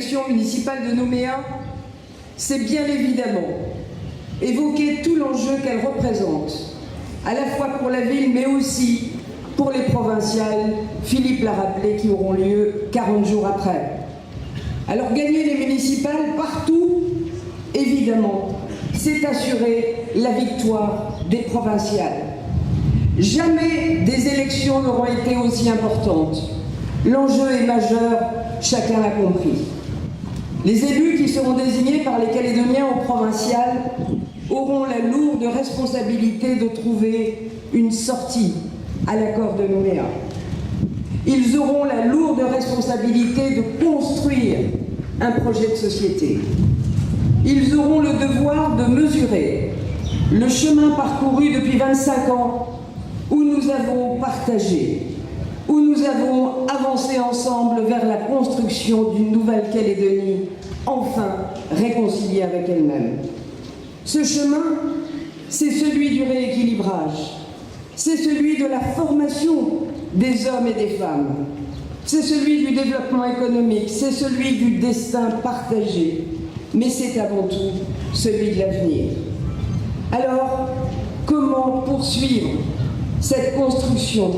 élections municipales de Nouméa, c'est bien évidemment évoquer tout l'enjeu qu'elle représente, à la fois pour la ville, mais aussi pour les provinciales, Philippe l'a rappelé, qui auront lieu 40 jours après. Alors gagner les municipales partout, évidemment, c'est assurer la victoire des provinciales. Jamais des élections n'auront été aussi importantes. L'enjeu est majeur, chacun l'a compris. Les élus qui seront désignés par les Calédoniens aux provinciales auront la lourde responsabilité de trouver une sortie à l'accord de Nouméa. Ils auront la lourde responsabilité de construire un projet de société. Ils auront le devoir de mesurer le chemin parcouru depuis 25 ans où nous avons partagé, où nous avons avancé ensemble vers la construction d'une Nouvelle-Calédonie enfin réconciliée avec elle-même. Ce chemin, c'est celui du rééquilibrage, c'est celui de la formation des hommes et des femmes, c'est celui du développement économique, c'est celui du destin partagé, mais c'est avant tout celui de l'avenir. Alors, comment poursuivre cette construction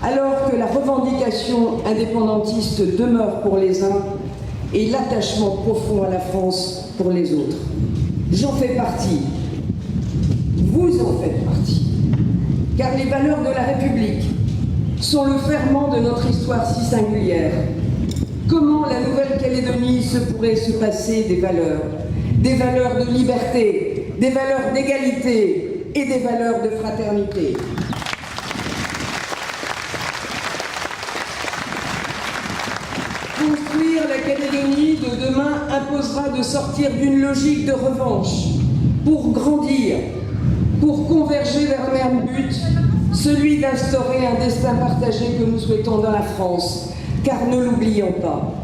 alors que la revendication indépendantiste demeure pour les uns et l'attachement profond à la France pour les autres? J'en fais partie. Vous en faites partie. Car les valeurs de la République sont le ferment de notre histoire si singulière. Comment la Nouvelle-Calédonie se pourrait se passer des valeurs de liberté, des valeurs d'égalité et des valeurs de fraternité? Construire la Calédonie de demain imposera de sortir d'une logique de revanche pour grandir, pour converger vers le même but, celui d'instaurer un destin partagé que nous souhaitons dans la France. Car ne l'oublions pas,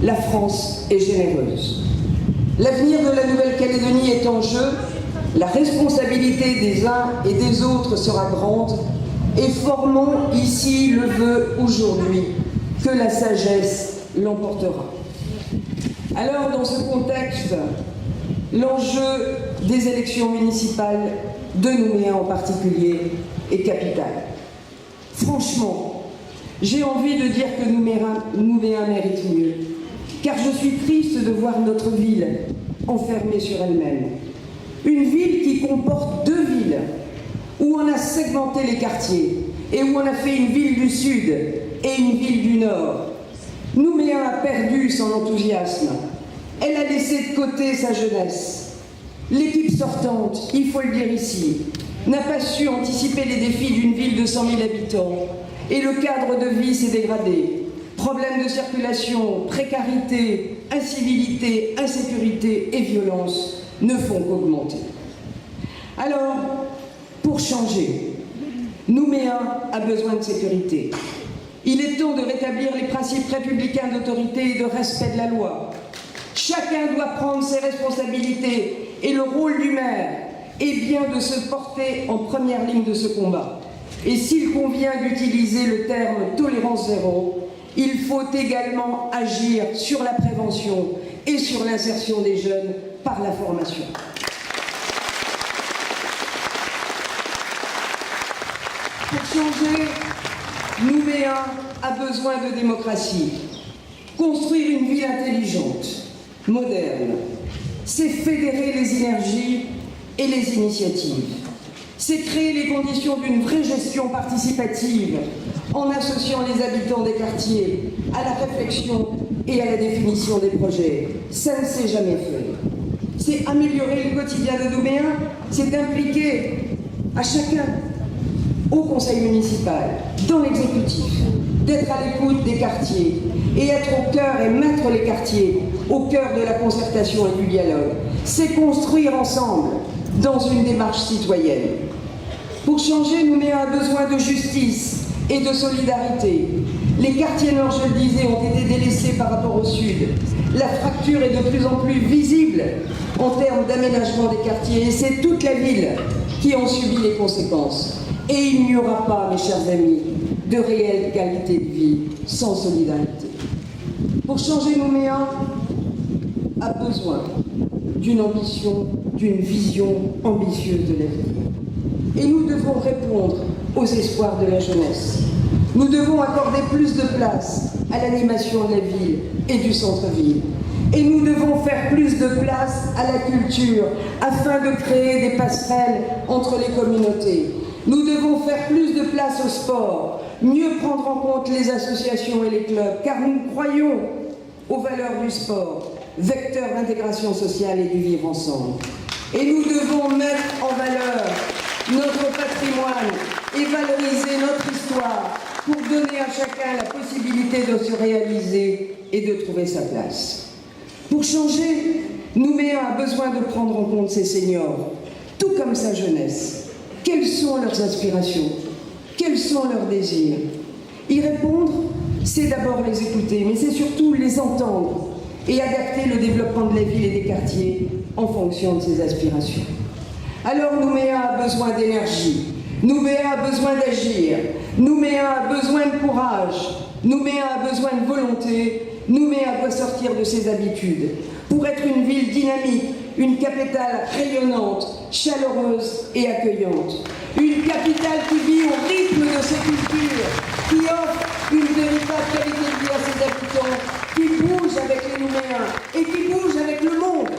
la France est généreuse. L'avenir de la Nouvelle-Calédonie est en jeu, la responsabilité des uns et des autres sera grande, et formons ici le vœu aujourd'hui que la sagesse l'emportera. Alors, dans ce contexte, l'enjeu des élections municipales, de Nouméa en particulier, est capital. Franchement, j'ai envie de dire que Nouméa mérite mieux, car je suis triste de voir notre ville enfermée sur elle-même. Une ville qui comporte deux villes, où on a segmenté les quartiers, et où on a fait une ville du Sud et une ville du Nord. Nouméa a perdu son enthousiasme. Elle a laissé de côté sa jeunesse. L'équipe sortante, il faut le dire ici, n'a pas su anticiper les défis d'une ville de 100 000 habitants. Et le cadre de vie s'est dégradé. Problèmes de circulation, précarité, incivilité, insécurité et violence ne font qu'augmenter. Alors, pour changer, Nouméa a besoin de sécurité. Il est temps de rétablir les principes républicains d'autorité et de respect de la loi. Chacun doit prendre ses responsabilités et le rôle du maire est bien de se porter en première ligne de ce combat. Et s'il convient d'utiliser le terme « tolérance zéro », il faut également agir sur la prévention et sur l'insertion des jeunes par la formation. Pour changer, Nouméa a besoin de démocratie. Construire une ville intelligente, moderne, c'est fédérer les énergies et les initiatives. C'est créer les conditions d'une vraie gestion participative en associant les habitants des quartiers à la réflexion et à la définition des projets. Ça ne s'est jamais fait. C'est améliorer le quotidien de Nouméa, c'est d'impliquer à chacun, au conseil municipal, dans l'exécutif, d'être à l'écoute des quartiers et être au cœur et mettre les quartiers au cœur de la concertation et du dialogue. C'est construire ensemble dans une démarche citoyenne. Pour changer, Nouméa a besoin de justice et de solidarité. Les quartiers nord, je le disais, ont été délaissés par rapport au sud. La fracture est de plus en plus visible en termes d'aménagement des quartiers et c'est toute la ville qui en subit les conséquences. Et il n'y aura pas, mes chers amis, de réelle qualité de vie sans solidarité. Pour changer Nouméa, a besoin d'une ambition, d'une vision ambitieuse de l'avenir. Et nous devons répondre aux espoirs de la jeunesse. Nous devons accorder plus de place à l'animation de la ville et du centre-ville. Et nous devons faire plus de place à la culture afin de créer des passerelles entre les communautés. Nous devons faire plus de place au sport, mieux prendre en compte les associations et les clubs, car nous croyons aux valeurs du sport, vecteur d'intégration sociale et du vivre ensemble. Et nous devons mettre en valeur notre patrimoine et valoriser notre histoire pour donner à chacun la possibilité de se réaliser et de trouver sa place. Pour changer, Nouméa a besoin de prendre en compte ses seniors, tout comme sa jeunesse. Quelles sont leurs aspirations? Quels sont leurs désirs? Y répondre, c'est d'abord les écouter, mais c'est surtout les entendre et adapter le développement de la ville et des quartiers en fonction de ses aspirations. Alors Nouméa a besoin d'énergie, Nouméa a besoin d'agir, Nouméa a besoin de courage, Nouméa a besoin de volonté, Nouméa doit sortir de ses habitudes pour être une ville dynamique, une capitale rayonnante, chaleureuse et accueillante. Une capitale qui vit au rythme de ses cultures, qui offre une véritable qualité de vie à ses habitants, qui bouge avec les Nouméens et qui bouge avec le monde.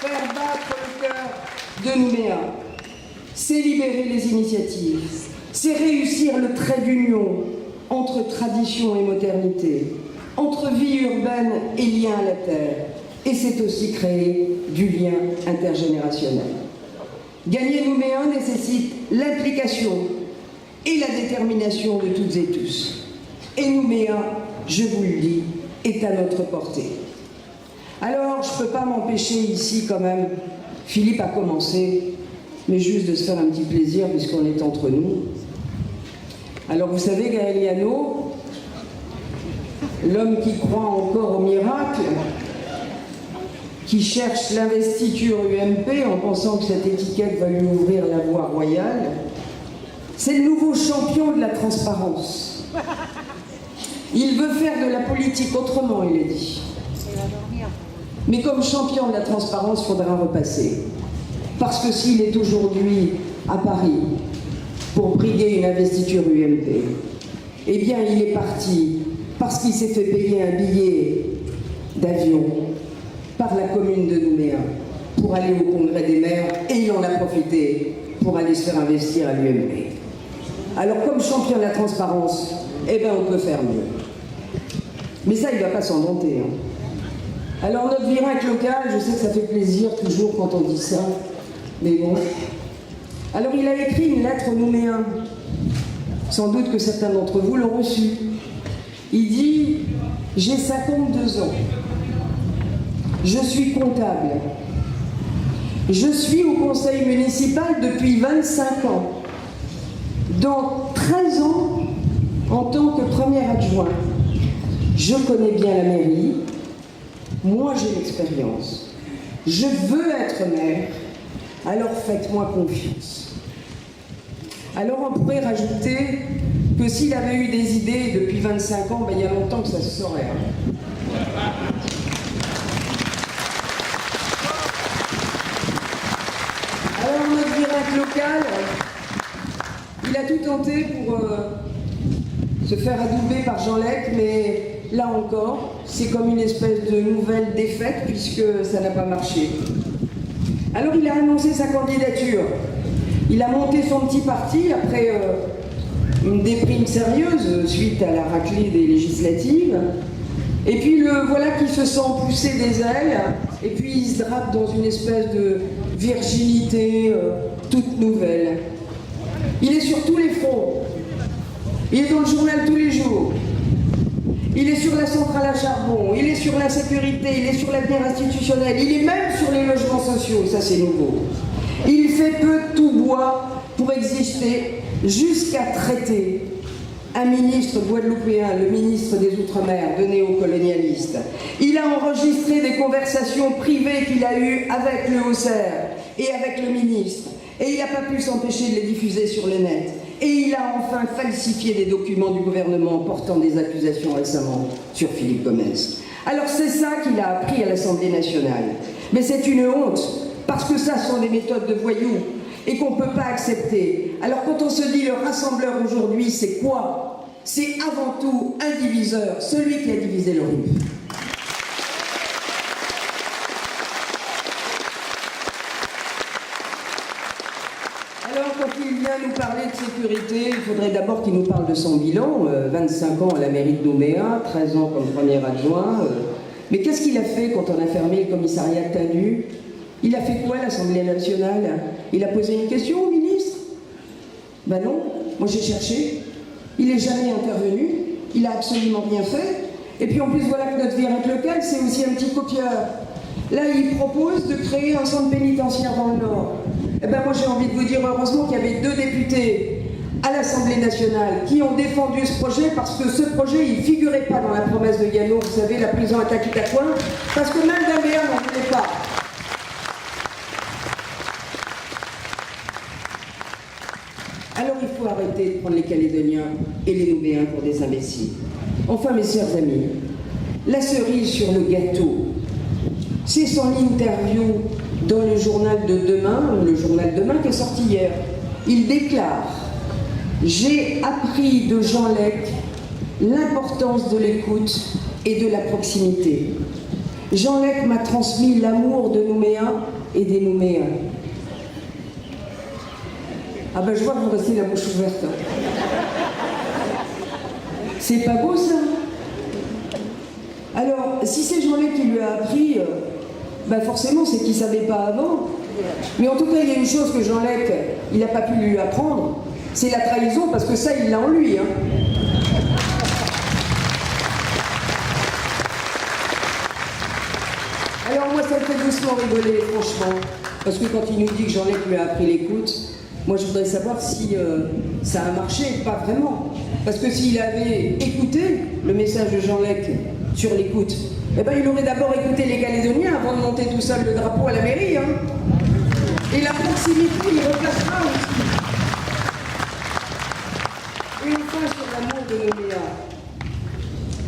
Faire battre le cœur de Nouméa, c'est libérer les initiatives, c'est réussir le trait d'union entre tradition et modernité, entre vie urbaine et lien à la terre, et c'est aussi créer du lien intergénérationnel. Gagner Nouméa nécessite l'implication et la détermination de toutes et tous. Et Nouméa, je vous le dis, est à notre portée. Alors, je ne peux pas m'empêcher ici quand même, Philippe a commencé, mais juste de se faire un petit plaisir puisqu'on est entre nous. Alors vous savez, Gaël Yano, l'homme qui croit encore au miracle, qui cherche l'investiture UMP en pensant que cette étiquette va lui ouvrir la voie royale, c'est le nouveau champion de la transparence. Il veut faire de la politique autrement, il a dit. Mais comme champion de la transparence, il faudra repasser. Parce que s'il est aujourd'hui à Paris pour briguer une investiture UMP, eh bien il est parti parce qu'il s'est fait payer un billet d'avion par la commune de Nouméa pour aller au congrès des maires et il en a profité pour aller se faire investir à l'UMP. Alors comme champion de la transparence, eh bien on peut faire mieux. Mais ça, il ne va pas s'en vanter. Alors notre virac local, je sais que ça fait plaisir toujours quand on dit ça, mais bon. Alors il a écrit une lettre aux Nouméens. Sans doute que certains d'entre vous l'ont reçue. Il dit « J'ai 52 ans. Je suis comptable. Je suis au conseil municipal depuis 25 ans. Dans 13 ans, en tant que premier adjoint, je connais bien la mairie. Moi, j'ai l'expérience. Je veux être maire. Alors faites-moi confiance. » Alors on pourrait rajouter que s'il avait eu des idées depuis 25 ans, ben, il y a longtemps que ça se saurait. Alors notre virac local, il a tout tenté pour se faire adouber par Jean Lec, mais là encore, c'est comme une espèce de nouvelle défaite puisque ça n'a pas marché. Alors il a annoncé sa candidature. Il a monté son petit parti après une déprime sérieuse suite à la raclée des législatives. Et puis le voilà qui se sent pousser des ailes et puis il se drape dans une espèce de virginité toute nouvelle. Il est sur tous les fronts. Il est dans le journal tous les jours. Il est sur la centrale à charbon, il est sur la sécurité, il est sur l'avenir institutionnel, il est même sur les logements sociaux, ça c'est nouveau. Il fait peu tout bois pour exister jusqu'à traiter un ministre guadeloupéen, le ministre des Outre-mer, de néocolonialiste. Il a enregistré des conversations privées qu'il a eues avec le Haut-Serre et avec le ministre. Et il n'a pas pu s'empêcher de les diffuser sur le net. Et il a enfin falsifié des documents du gouvernement portant des accusations récemment sur Philippe Gomez. Alors c'est ça qu'il a appris à l'Assemblée nationale. Mais c'est une honte, parce que ça sont des méthodes de voyous et qu'on ne peut pas accepter. Alors quand on se dit le rassembleur aujourd'hui, c'est quoi? C'est avant tout un diviseur, celui qui a divisé le RIP. Alors, quand il vient nous parler de sécurité, il faudrait d'abord qu'il nous parle de son bilan. 25 ans à la mairie de Nouméa, 13 ans comme premier adjoint. Mais qu'est-ce qu'il a fait quand on a fermé le commissariat de Tindu? Il a fait quoi à l'Assemblée nationale? Il a posé une question au ministre? Ben non, moi j'ai cherché. Il n'est jamais intervenu. Il n'a absolument rien fait. Et puis en plus, voilà que notre virette locale, c'est aussi un petit copieur. Là, il propose de créer un centre pénitentiaire dans le Nord. Eh bien, moi, j'ai envie de vous dire, heureusement qu'il y avait 2 députés à l'Assemblée nationale qui ont défendu ce projet, parce que ce projet, il ne figurait pas dans la promesse de Yano, vous savez, la prison à Taquitacoin, parce que même Daméa n'en voulait pas. Alors, il faut arrêter de prendre les Calédoniens et les Nouméens pour des imbéciles. Enfin, mes chers amis, la cerise sur le gâteau, c'est son interview dans le journal de demain, le journal Demain qui est sorti hier. Il déclare « J'ai appris de Jean Lec l'importance de l'écoute et de la proximité. Jean Lec m'a transmis l'amour de Nouméa et des Nouméens. » Ah ben je vois que vous restez la bouche ouverte. C'est pas beau ça? Alors, si c'est Jean Lec qui lui a appris, ben forcément c'est qu'il ne savait pas avant. Mais en tout cas, il y a une chose que Jean Lec, il n'a pas pu lui apprendre, c'est la trahison, parce que ça, il l'a en lui. Hein. Alors moi, ça me fait doucement rigoler, franchement. Parce que quand il nous dit que Jean Lec lui a appris l'écoute, moi je voudrais savoir si ça a marché, pas vraiment. Parce que s'il avait écouté le message de Jean Lec sur l'écoute, eh ben, il aurait d'abord écouté les Calédoniens avant de monter tout seul le drapeau à la mairie. Hein. Et la proximité, il replacera aussi. Et enfin, sur l'amour de Nouméa,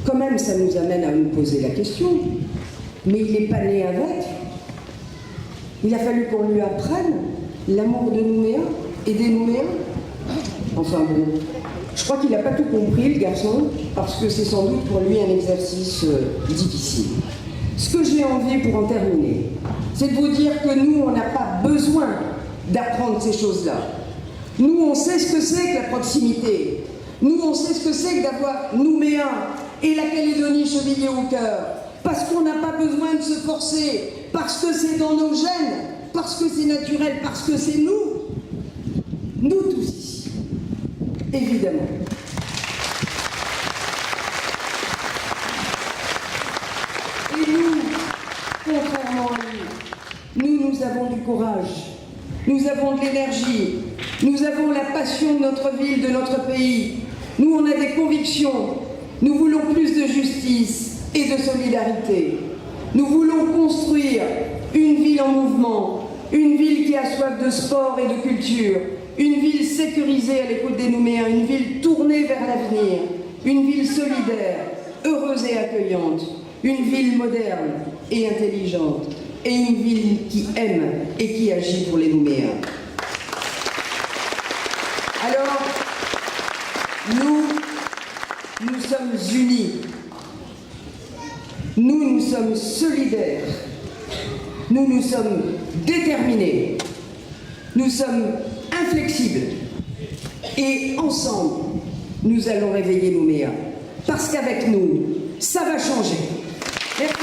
quand même, ça nous amène à nous poser la question. Mais il n'est pas né avec. Il a fallu qu'on lui apprenne l'amour de Nouméa et des Nouméens. Enfin bon, je crois qu'il n'a pas tout compris, le garçon, parce que c'est sans doute pour lui un exercice difficile. Ce que j'ai envie, pour en terminer, c'est de vous dire que nous, on n'a pas besoin d'apprendre ces choses-là. Nous, on sait ce que c'est que la proximité. Nous, on sait ce que c'est que d'avoir Nouméa et la Calédonie chevillée au cœur. Parce qu'on n'a pas besoin de se forcer, parce que c'est dans nos gènes, parce que c'est naturel, parce que c'est nous. Nous tous ici, évidemment. Et nous, contrairement à lui, nous avons du courage, nous avons de l'énergie, nous avons la passion de notre ville, de notre pays. Nous, on a des convictions, nous voulons plus de justice et de solidarité. Nous voulons construire une ville en mouvement, une ville qui a soif de sport et de culture, une ville sécurisée à l'écoute des Nouméens, une ville tournée vers l'avenir, une ville solidaire, heureuse et accueillante, une ville moderne et intelligente, et une ville qui aime et qui agit pour les Nouméens. Alors, nous sommes unis. Nous sommes solidaires, nous sommes déterminés, nous sommes inflexibles. Et ensemble, nous allons réveiller Nouméa. Parce qu'avec nous, ça va changer. Merci.